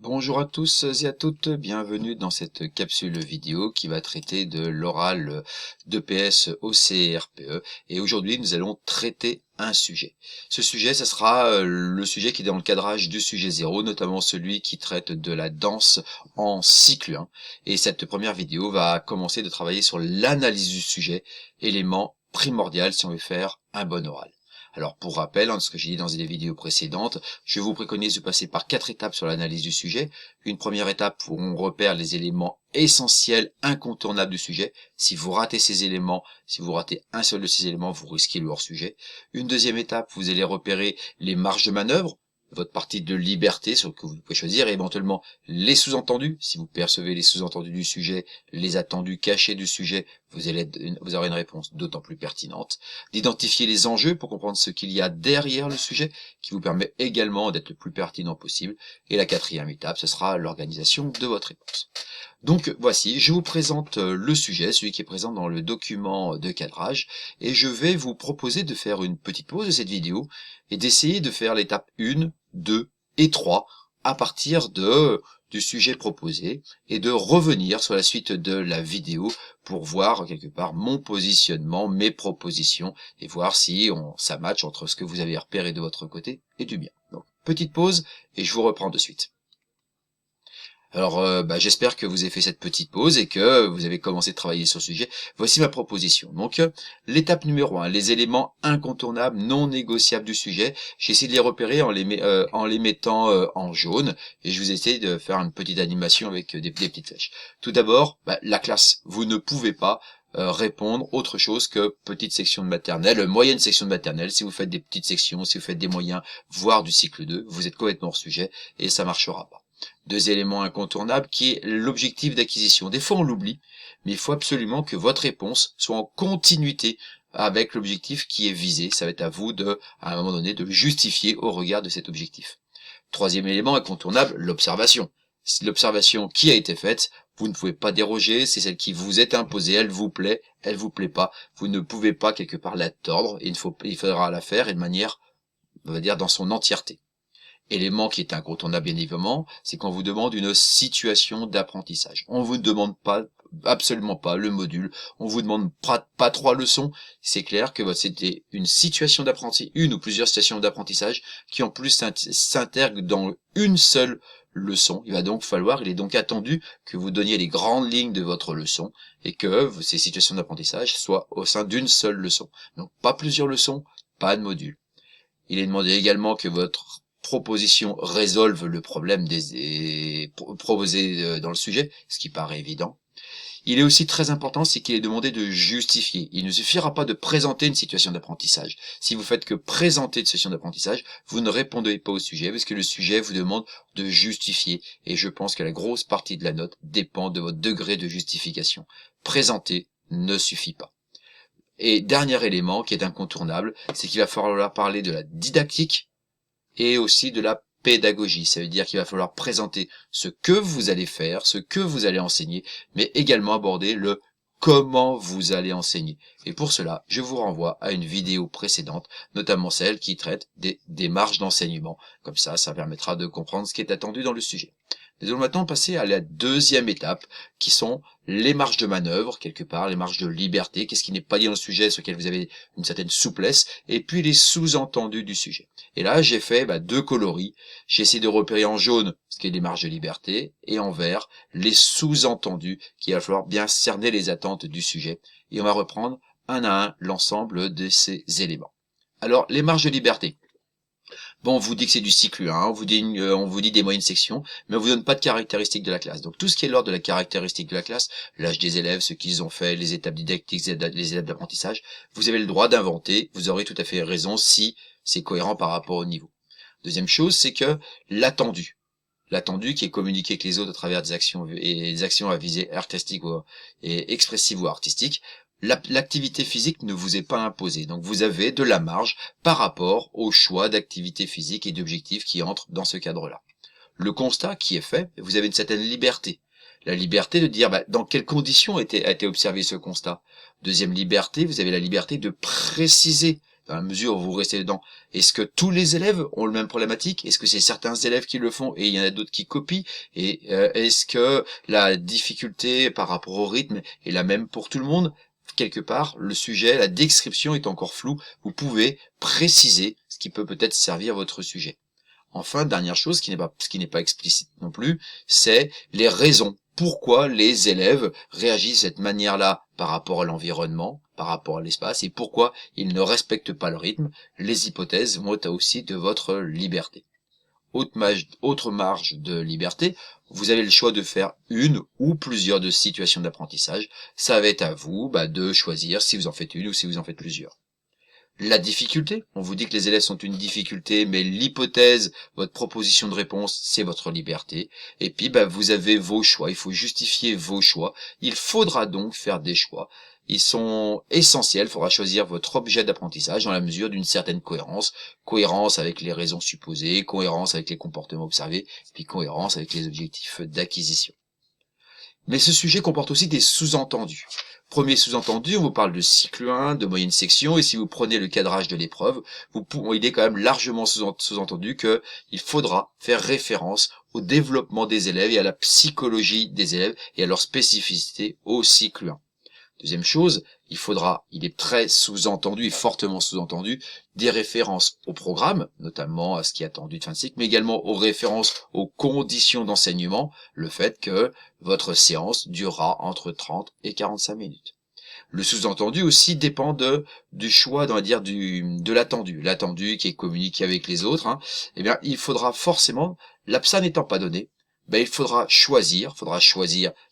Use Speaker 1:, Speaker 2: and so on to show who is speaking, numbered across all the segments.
Speaker 1: Bonjour à tous et à toutes, bienvenue dans cette capsule vidéo qui va traiter de l'oral d'EPS au CRPE. Et aujourd'hui, nous allons traiter un sujet. Ce sujet, ce sera le sujet qui est dans le cadrage du sujet 0, notamment celui qui traite de la danse en cycle 1. Et cette première vidéo va commencer de travailler sur l'analyse du sujet, élément primordial si on veut faire un bon oral. Alors pour rappel, ce que j'ai dit dans des vidéos précédentes, je vous préconise de passer par 4 étapes sur l'analyse du sujet. Une première étape où on repère les éléments essentiels, incontournables du sujet. Si vous ratez ces éléments, si vous ratez un seul de ces éléments, vous risquez le hors-sujet. Une deuxième étape, vous allez repérer les marges de manœuvre, votre partie de liberté sur que vous pouvez choisir, et éventuellement les sous-entendus. Si vous percevez les sous-entendus du sujet, les attendus cachés du sujet, vous aurez une réponse d'autant plus pertinente. D'identifier les enjeux pour comprendre ce qu'il y a derrière le sujet, qui vous permet également d'être le plus pertinent possible. Et la quatrième étape, ce sera l'organisation de votre réponse. Donc voici, je vous présente le sujet, celui qui est présent dans le document de cadrage, et je vais vous proposer de faire une petite pause de cette vidéo et d'essayer de faire l'étape 1, 2 et 3 à partir du sujet proposé et de revenir sur la suite de la vidéo pour voir quelque part mon positionnement, mes propositions et voir si ça match entre ce que vous avez repéré de votre côté et du mien. Donc petite pause et je vous reprends de suite. Alors, j'espère que vous avez fait cette petite pause et que vous avez commencé de travailler sur le sujet. Voici ma proposition. Donc, l'étape numéro 1, les éléments incontournables, non négociables du sujet. J'ai essayé de les repérer en les mettant en jaune. Et je vous ai essayé de faire une petite animation avec des petites flèches. Tout d'abord, la classe. Vous ne pouvez pas répondre autre chose que petite section de maternelle, moyenne section de maternelle. Si vous faites des petites sections, si vous faites des moyens, voire du cycle 2, vous êtes complètement hors sujet et ça marchera pas. Deux éléments incontournables qui est l'objectif d'acquisition. Des fois on l'oublie, mais il faut absolument que votre réponse soit en continuité avec l'objectif qui est visé. Ça va être à vous à un moment donné, de justifier au regard de cet objectif. Troisième élément incontournable, l'observation. Si l'observation qui a été faite, vous ne pouvez pas déroger, c'est celle qui vous est imposée, elle vous plaît pas, vous ne pouvez pas quelque part la tordre, il faudra la faire et de manière, on va dire, dans son entièreté. Élément qui est incontournable bien évidemment, c'est qu'on vous demande une situation d'apprentissage. On vous demande pas, absolument pas, le module. On vous demande pas 3 leçons. C'est clair que c'était une situation d'apprentissage, une ou plusieurs situations d'apprentissage qui en plus s'intègrent dans une seule leçon. Il est donc attendu que vous donniez les grandes lignes de votre leçon et que ces situations d'apprentissage soient au sein d'une seule leçon. Donc pas plusieurs leçons, pas de module. Il est demandé également que votre proposition résolve le problème proposé dans le sujet, ce qui paraît évident. Il est aussi très important, c'est qu'il est demandé de justifier. Il ne suffira pas de présenter une situation d'apprentissage. Si vous faites que présenter une situation d'apprentissage, vous ne répondez pas au sujet, parce que le sujet vous demande de justifier. Et je pense que la grosse partie de la note dépend de votre degré de justification. Présenter ne suffit pas. Et dernier élément qui est incontournable, c'est qu'il va falloir parler de la didactique, et aussi de la pédagogie. Ça veut dire qu'il va falloir présenter ce que vous allez faire, ce que vous allez enseigner, mais également aborder le comment vous allez enseigner. Et pour cela, je vous renvoie à une vidéo précédente, notamment celle qui traite des démarches d'enseignement. Comme ça permettra de comprendre ce qui est attendu dans le sujet. Nous allons maintenant passer à la deuxième étape, qui sont les marges de manœuvre, quelque part, les marges de liberté, qu'est-ce qui n'est pas dit dans le sujet, sur lequel vous avez une certaine souplesse, et puis les sous-entendus du sujet. Et là, j'ai fait 2 coloris. J'ai essayé de repérer en jaune ce qui est les marges de liberté, et en vert, les sous-entendus, qu'il va falloir bien cerner les attentes du sujet. Et on va reprendre un à un l'ensemble de ces éléments. Alors, les marges de liberté. Bon, on vous dit que c'est du cycle 1, on vous dit des moyennes sections, mais on vous donne pas de caractéristiques de la classe. Donc tout ce qui est l'ordre de la caractéristique de la classe, l'âge des élèves, ce qu'ils ont fait, les étapes didactiques, les étapes d'apprentissage, vous avez le droit d'inventer, vous aurez tout à fait raison si c'est cohérent par rapport au niveau. Deuxième chose, c'est que l'attendu qui est communiqué avec les autres à travers des actions à visée artistique et expressive ou artistique, l'activité physique ne vous est pas imposée. Donc vous avez de la marge par rapport au choix d'activité physique et d'objectifs qui entrent dans ce cadre-là. Le constat qui est fait, vous avez une certaine liberté. La liberté de dire dans quelles conditions a été observé ce constat. Deuxième liberté, vous avez la liberté de préciser dans la mesure où vous restez dedans. Est-ce que tous les élèves ont le même problématique? Est-ce que c'est certains élèves qui le font et il y en a d'autres qui copient? Et est-ce que la difficulté par rapport au rythme est la même pour tout le monde? Quelque part, le sujet, la description est encore floue. Vous pouvez préciser ce qui peut peut-être servir votre sujet. Enfin, dernière chose, ce qui n'est pas explicite non plus, c'est les raisons. Pourquoi les élèves réagissent de cette manière-là par rapport à l'environnement, par rapport à l'espace, et pourquoi ils ne respectent pas le rythme. Les hypothèses vont être aussi de votre liberté. Autre marge de liberté, vous avez le choix de faire une ou plusieurs de situations d'apprentissage. Ça va être à vous de choisir si vous en faites une ou si vous en faites plusieurs. La difficulté, on vous dit que les élèves sont une difficulté, mais l'hypothèse, votre proposition de réponse, c'est votre liberté. Et puis, vous avez vos choix, il faut justifier vos choix. Il faudra donc faire des choix. Ils sont essentiels, il faudra choisir votre objet d'apprentissage dans la mesure d'une certaine cohérence. Cohérence avec les raisons supposées, cohérence avec les comportements observés, puis cohérence avec les objectifs d'acquisition. Mais ce sujet comporte aussi des sous-entendus. Premier sous-entendu, on vous parle de cycle 1, de moyenne section, et si vous prenez le cadrage de l'épreuve, il est quand même largement sous-entendu qu'il faudra faire référence au développement des élèves et à la psychologie des élèves et à leur spécificité au cycle 1. Deuxième chose, il est très sous-entendu et fortement sous-entendu des références au programme, notamment à ce qui est attendu de fin de cycle, mais également aux références aux conditions d'enseignement, le fait que votre séance durera entre 30 et 45 minutes. Le sous-entendu aussi dépend du choix, on va dire, de l'attendu qui est communiqué avec les autres. Eh bien, il faudra forcément, l'APSA n'étant pas donné, il faudra choisir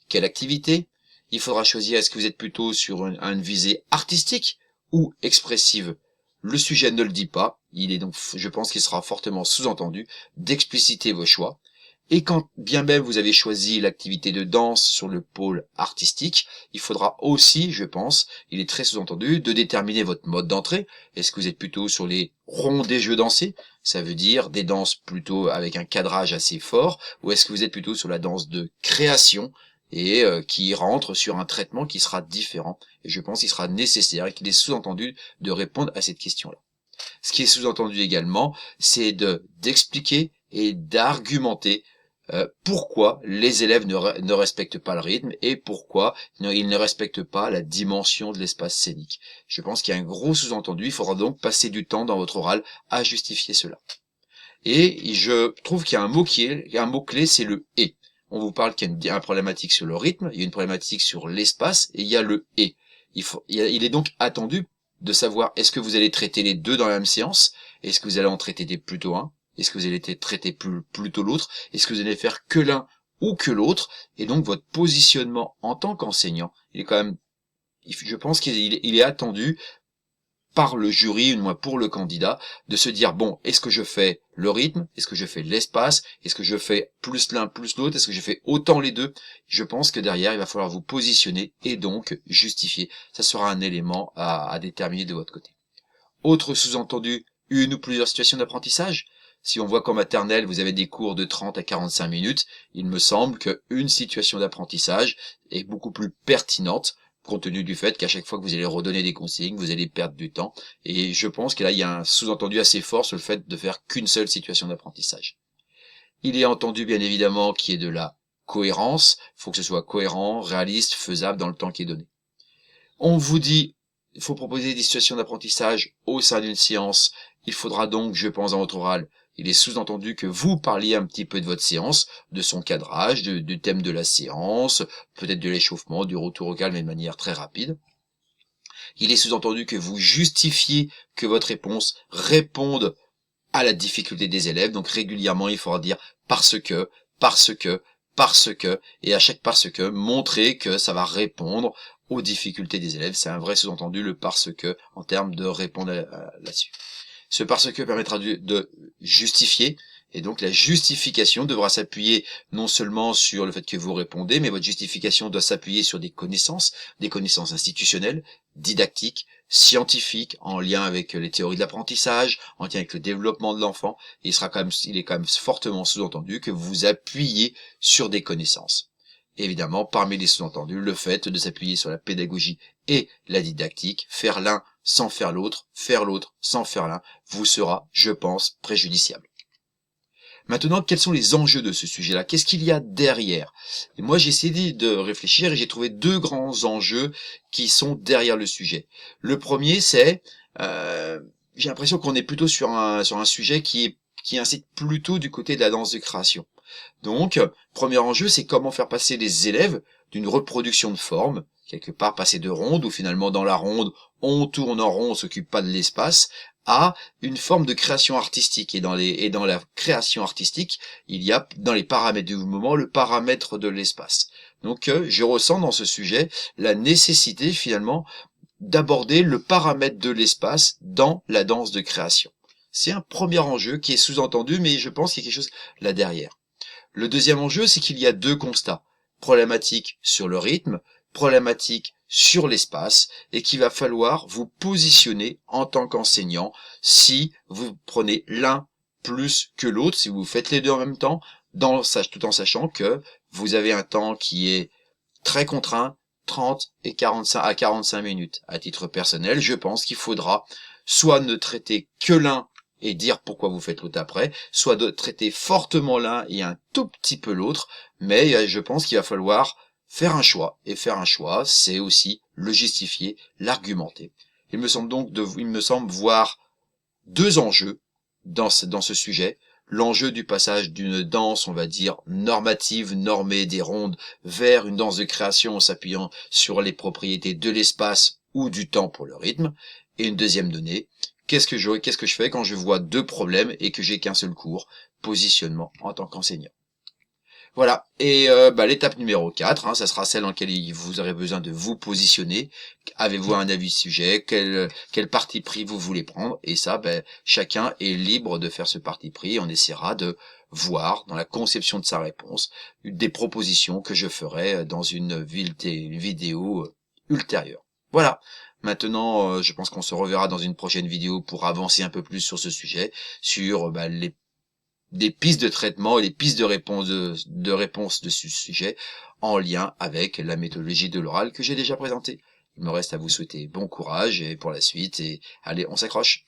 Speaker 1: quelle activité. Il faudra choisir, est-ce que vous êtes plutôt sur une visée artistique ou expressive? Le sujet ne le dit pas, il est donc, je pense qu'il sera fortement sous-entendu d'expliciter vos choix. Et quand bien même vous avez choisi l'activité de danse sur le pôle artistique, il faudra aussi, je pense, il est très sous-entendu, de déterminer votre mode d'entrée. Est-ce que vous êtes plutôt sur les ronds des jeux dansés? Ça veut dire des danses plutôt avec un cadrage assez fort, ou est-ce que vous êtes plutôt sur la danse de création et qui rentre sur un traitement qui sera différent. Et je pense qu'il sera nécessaire et qu'il est sous-entendu de répondre à cette question-là. Ce qui est sous-entendu également, c'est d'expliquer et d'argumenter pourquoi les élèves ne respectent pas le rythme et pourquoi ils ne respectent pas la dimension de l'espace scénique. Je pense qu'il y a un gros sous-entendu, il faudra donc passer du temps dans votre oral à justifier cela. Et je trouve qu'il y a un mot clé, c'est le « et ». On vous parle qu'il y a une problématique sur le rythme, il y a une problématique sur l'espace, et il y a le « et ». Il est donc attendu de savoir, est-ce que vous allez traiter les deux dans la même séance? Est-ce que vous allez en traiter plutôt un? Est-ce que vous allez traiter plutôt l'autre? Est-ce que vous allez faire que l'un ou que l'autre? Et donc, votre positionnement en tant qu'enseignant, il est quand même, je pense qu'il est attendu par le jury, ou moins pour le candidat, de se dire, bon, est-ce que je fais le rythme? Est-ce que je fais l'espace? Est-ce que je fais plus l'un, plus l'autre? Est-ce que je fais autant les deux? Je pense que derrière, il va falloir vous positionner et donc justifier. Ça sera un élément à déterminer de votre côté. Autre sous-entendu, une ou plusieurs situations d'apprentissage. Si on voit qu'en maternelle, vous avez des cours de 30 à 45 minutes, il me semble qu'une situation d'apprentissage est beaucoup plus pertinente compte tenu du fait qu'à chaque fois que vous allez redonner des consignes, vous allez perdre du temps. Et je pense que là, il y a un sous-entendu assez fort sur le fait de faire qu'une seule situation d'apprentissage. Il est entendu, bien évidemment, qu'il y ait de la cohérence. Il faut que ce soit cohérent, réaliste, faisable dans le temps qui est donné. On vous dit, il faut proposer des situations d'apprentissage au sein d'une séance. Il faudra donc, je pense, dans votre oral, il est sous-entendu que vous parliez un petit peu de votre séance, de son cadrage, du thème de la séance, peut-être de l'échauffement, du retour au calme, mais de manière très rapide. Il est sous-entendu que vous justifiez que votre réponse réponde à la difficulté des élèves. Donc régulièrement, il faudra dire parce que, et à chaque parce que, montrer que ça va répondre aux difficultés des élèves. C'est un vrai sous-entendu, le parce que, en termes de répondre là-dessus. Ce parce que permettra de justifier, et donc la justification devra s'appuyer non seulement sur le fait que vous répondez, mais votre justification doit s'appuyer sur des connaissances institutionnelles, didactiques, scientifiques, en lien avec les théories de l'apprentissage, en lien avec le développement de l'enfant. Il est quand même fortement sous-entendu que vous appuyez sur des connaissances. évidemment, parmi les sous-entendus, le fait de s'appuyer sur la pédagogie et la didactique, faire l'un sans faire l'autre sans faire l'un, vous sera, je pense, préjudiciable. Maintenant, quels sont les enjeux de ce sujet-là? Qu'est-ce qu'il y a derrière? Et moi, j'ai essayé de réfléchir et j'ai trouvé deux grands enjeux qui sont derrière le sujet. Le premier, c'est, j'ai l'impression qu'on est plutôt sur un sujet qui incite plutôt du côté de la danse de création. Donc, premier enjeu, c'est comment faire passer les élèves d'une reproduction de forme, quelque part passer de ronde, où finalement dans la ronde, on tourne en rond, on s'occupe pas de l'espace, à une forme de création artistique. Et dans la création artistique, il y a dans les paramètres du mouvement le paramètre de l'espace. Donc, je ressens dans ce sujet la nécessité finalement d'aborder le paramètre de l'espace dans la danse de création. C'est un premier enjeu qui est sous-entendu, mais je pense qu'il y a quelque chose là derrière. Le deuxième enjeu, c'est qu'il y a deux constats. Problématique sur le rythme, problématique sur l'espace, et qu'il va falloir vous positionner en tant qu'enseignant si vous prenez l'un plus que l'autre, si vous faites les deux en même temps, tout en sachant que vous avez un temps qui est très contraint, 30 et 45 à 45 minutes. À titre personnel, je pense qu'il faudra soit ne traiter que l'un et dire pourquoi vous faites l'autre après, soit de traiter fortement l'un et un tout petit peu l'autre, mais je pense qu'il va falloir faire un choix, et faire un choix, c'est aussi le justifier, l'argumenter. Il me semble voir deux enjeux dans ce sujet. L'enjeu du passage d'une danse, on va dire, normative, normée des rondes, vers une danse de création en s'appuyant sur les propriétés de l'espace ou du temps pour le rythme. Et une deuxième donnée, qu'est-ce que je fais quand je vois deux problèmes et que j'ai qu'un seul cours? Positionnement en tant qu'enseignant. Voilà, et l'étape numéro 4, ça sera celle dans laquelle vous aurez besoin de vous positionner. Avez-vous un avis sujet? Quel parti pris vous voulez prendre? Et ça, chacun est libre de faire ce parti pris. On essaiera de voir, dans la conception de sa réponse, des propositions que je ferai dans une vidéo ultérieure. Voilà. Maintenant, je pense qu'on se reverra dans une prochaine vidéo pour avancer un peu plus sur ce sujet, sur des pistes de traitement et des pistes de réponse de ce sujet en lien avec la méthodologie de l'oral que j'ai déjà présentée. Il me reste à vous souhaiter bon courage et pour la suite, et allez, on s'accroche.